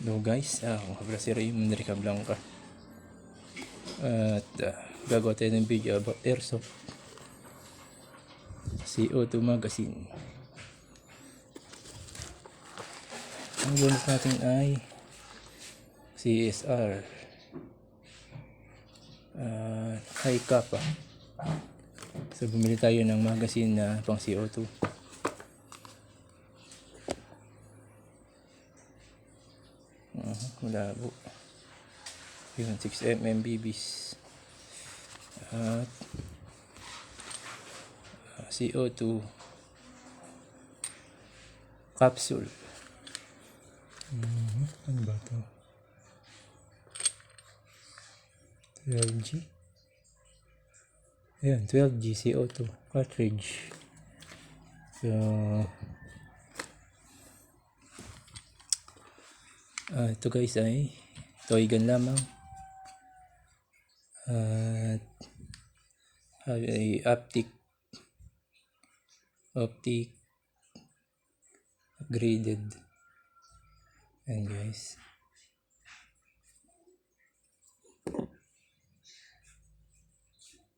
Hello guys, ako nga si Raymond Rica Blanca at gagawa tayo ng video about airsoft CO2 magazine. Ang gamit natin ay CSR high kappa. So bumili tayo ng magazine na pang CO2. Malabo yun, 6mm BBs at CO2 capsule. Ano ba ito? 12G. Ayan, 12G CO2 cartridge. So ito guys ay toy gun lamang at ay optic graded. And guys,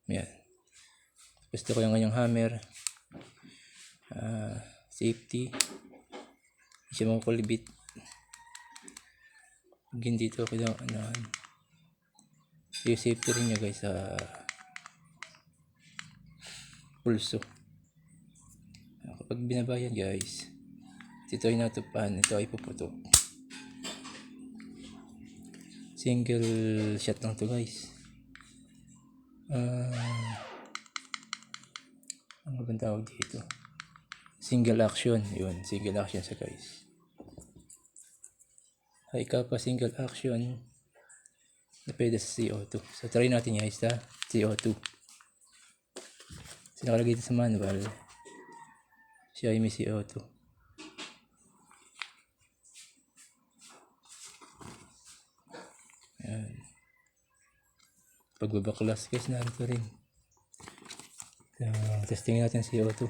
yan, gusto ko yung kanyang hammer, safety, hindi siya makulibit. Hindi dito kailangan yung safety rin niya guys sa pulso. Kapag binabayan guys, ito ay natupan, ito ay puputok. Single shot lang to guys. Ano bang tawag dito? Single action, yun, single action sa guys. High kappa single action depende sa CO2. So try natin guys sa CO2. So nakalagay dito sa manual siya ay may CO2. Ayan. Pagbabaklas guys, narito rin. So testing natin CO2.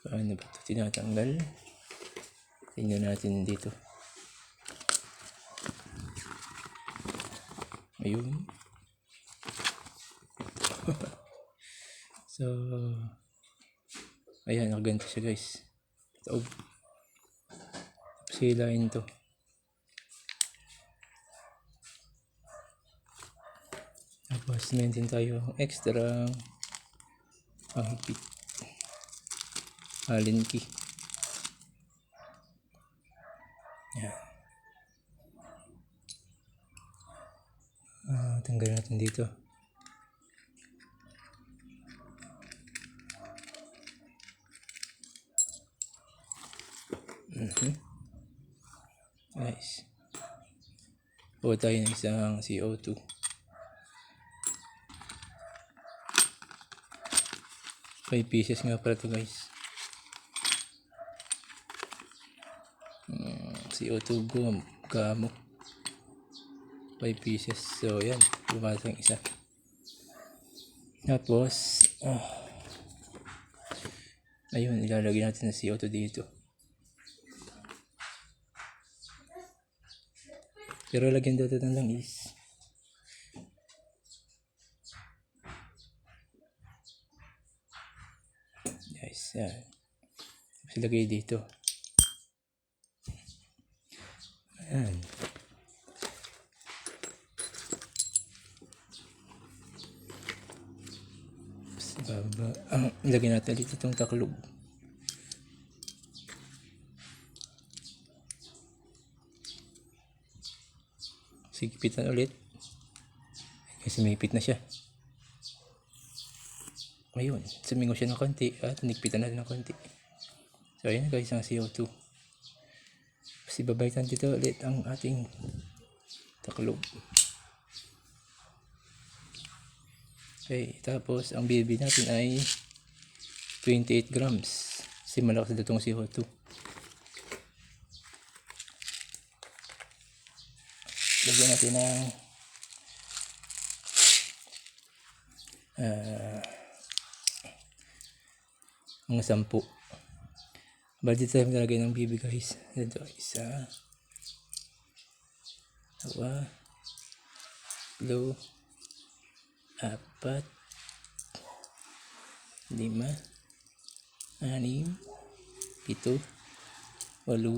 Paano ba ito tinatanggal? Tingnan natin dito. Ayun. So ayan, nakaganto siya guys. Ito, silain to. Tapos meron tayo extra higpit, allen key. Yan. Tanggal natin dito. Nice. Kuha tayo ng isang CO2. Five pieces nga pala ito guys. CO2 gamo 5 pieces. So yan, bumasang isa. Tapos ayun, ilalagay natin ng CO2 dito. Pero lagyan dito ng langis. Guys, yan. Tapos ilagay dito. Ayan. Ilagay natin dito itong taklob. Sigpitan ulit. Kasi mahipit na siya. Ayun, sumingo siya ng konti at nigpitan natin ng konti. So ayan guys, ang CO2. Kasi babaytan dito ulit ang ating taklob. Okay, tapos ang BB natin ay 28 grams. Kasi malakas na itong CO2. Lagyan natin ng Mga 10. Bali dito tayo maglagay ng BB guys. Ito, 1, 2, 3, 4, 5, 6, 7, 8, 8,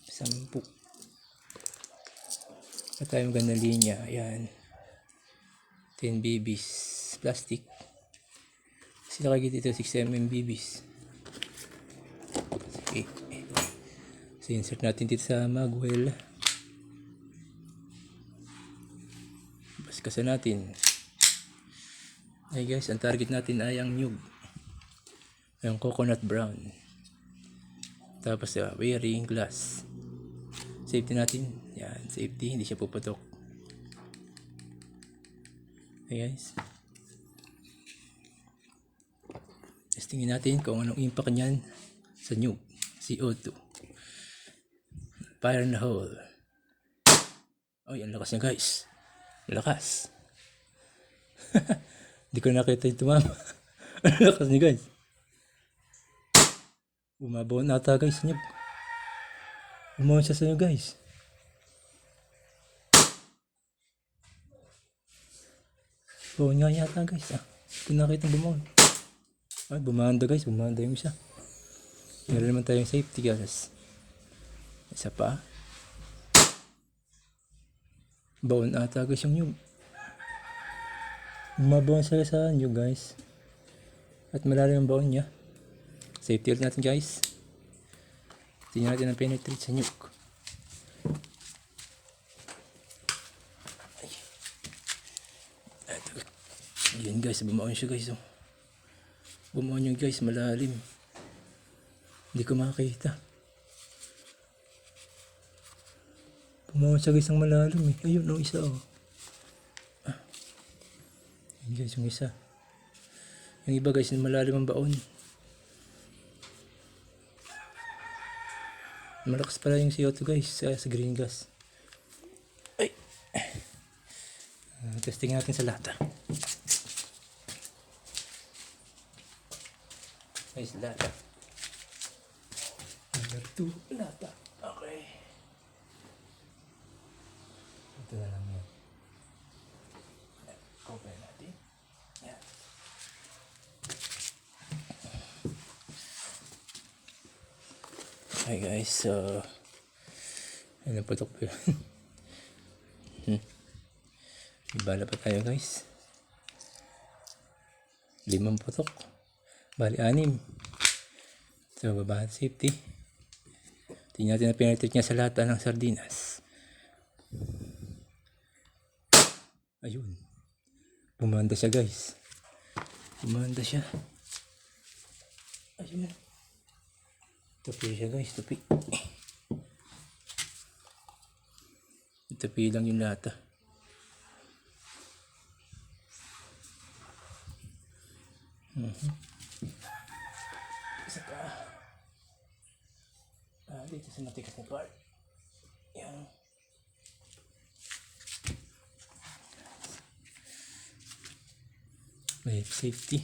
10. At tayo magandang linya. Ayan. 10 BBs. Plastic. Kasi nakagit ito 6mm BBs. Okay. So insert natin dito sa magwell. Baskasan natin. Ay guys, ang target natin ay ang nyug. Yung coconut brown. Tapos wearing glass. Safety natin. Yan, safety. Hindi siya puputok. Okay guys. Testingin natin kung anong impact niyan sa nyug. CO2. Fire in the hole. Ay, ang lakas niya guys. Lakas. Hindi ko nakita yung tumama. Ang lakas niya guys. Bumabaw na ata guys niya. Bumabaw siya sa inyo guys. Bawa nga yata guys. Kung nakita bumaw. Ay bumanda guys. Bumanda yung isa. Meron naman tayong safety guys. Isa pa. Baon ata guys yung nyug. Bumabaw siya sa nyug guys. At malalim ang baon niya. Safety ulit natin guys. Tingnan natin ang penetrate sa nyug. Yan guys, bumaon siya guys. Oh. Bumaon yung guys, malalim. Hindi ko makakita. Bumaon siya guys ang malalim eh. Ayun, ang isa oh. Yan guys, yung isa. Yung iba guys, malalim ang baon. Malakas pala yung CO2 guys sa green gas. Ay. Testing natin sa lata. Guys, lata. Number 2, lata. Okay. Ito na lang yan. Cover natin. Yan. Hi guys, so ano putok po yun. Ibala pa tayo guys. 5 putok. Bali 6. So baba safety. Tingnan natin na penetrate niya sa lata ng sardinas. Ayun. Bumanda siya guys. Bumanda siya. Ayun. Tupi siya guys, tupi. Tupi lang yung lata. Isa pa. Dito sa matikas na part. Yan. May safety.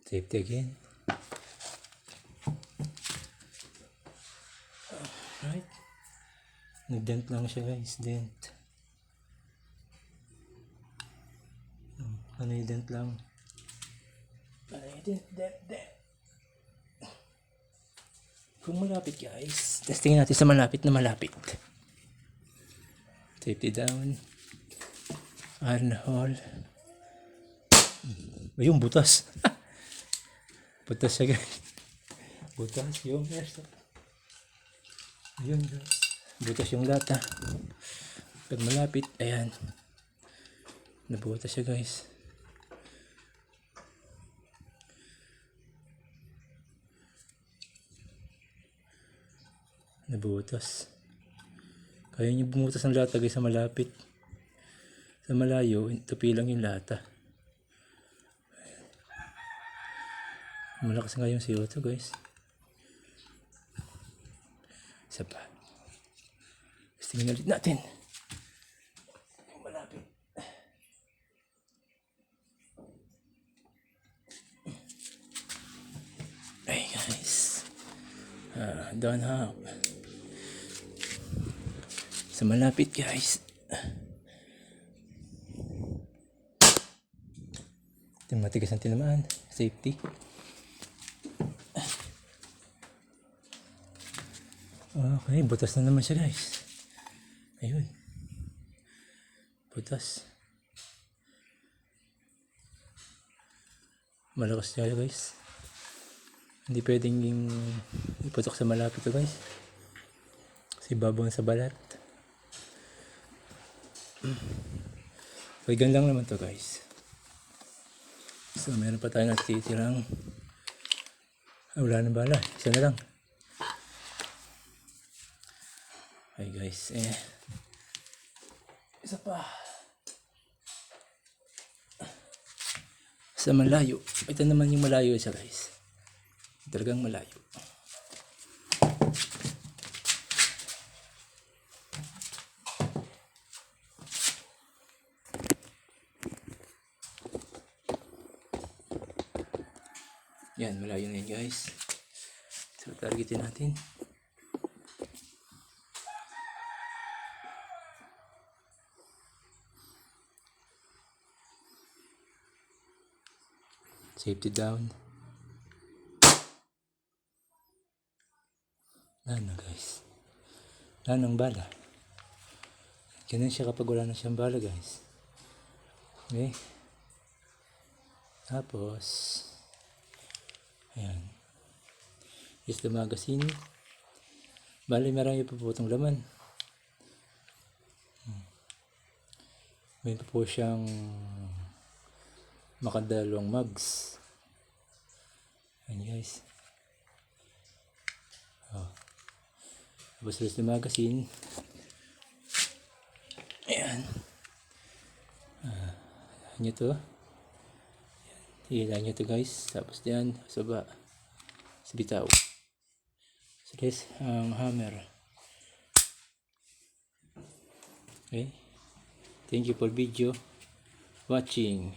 Safety again. Alright. Nag-dent lang siya guys. Dent. Ano yung dent lang? Ano yung dent. Kung malapit guys. Testingin natin sa malapit na malapit. Safety down. Iron hole. Ayun, butas. Butas siya guys. Butas yung airstop. Ayun guys. Butas yung lata. Pag malapit, ayan. Nabutas siya guys. Nabutas. Kaya nyo bumutas ng lata guys sa malapit. Sa malayo, tupi lang yung lata. Malakas nga yung CO2 guys. Isa pa. Testingin ulit natin. Don't hop. Sa malapit guys. Ito matigas ang tinamaan. Safety. Okay, butas na naman siya guys. Ayun. Butas. Malakas siya guys. Hindi pwedeng iputok sa malapit to guys. Kasi babawang sa balat. Pagyan lang naman to guys. So meron pa tayo natitirang. Wala nang bala. Isa na lang. Okay guys. Isa pa. Sa malayo. Ito naman yung malayo siya guys. Talagang malayo. Yan, malayo na yun guys. So targetin natin. Safety down. Ano guys. Wala nang bala. Ganun siya kapag wala na siyang bala guys. Okay. Tapos ayan. Is the magazine. Bali marami pa po itong laman. May pa po siyang makadalawang mags. Ayan guys. Tapos is the magazine. Ayan. Nyo to. Ilan nyo to guys. Tapos diyan sa baba. Sa bitaw. So this ang hammer. Okay. Thank you for video watching.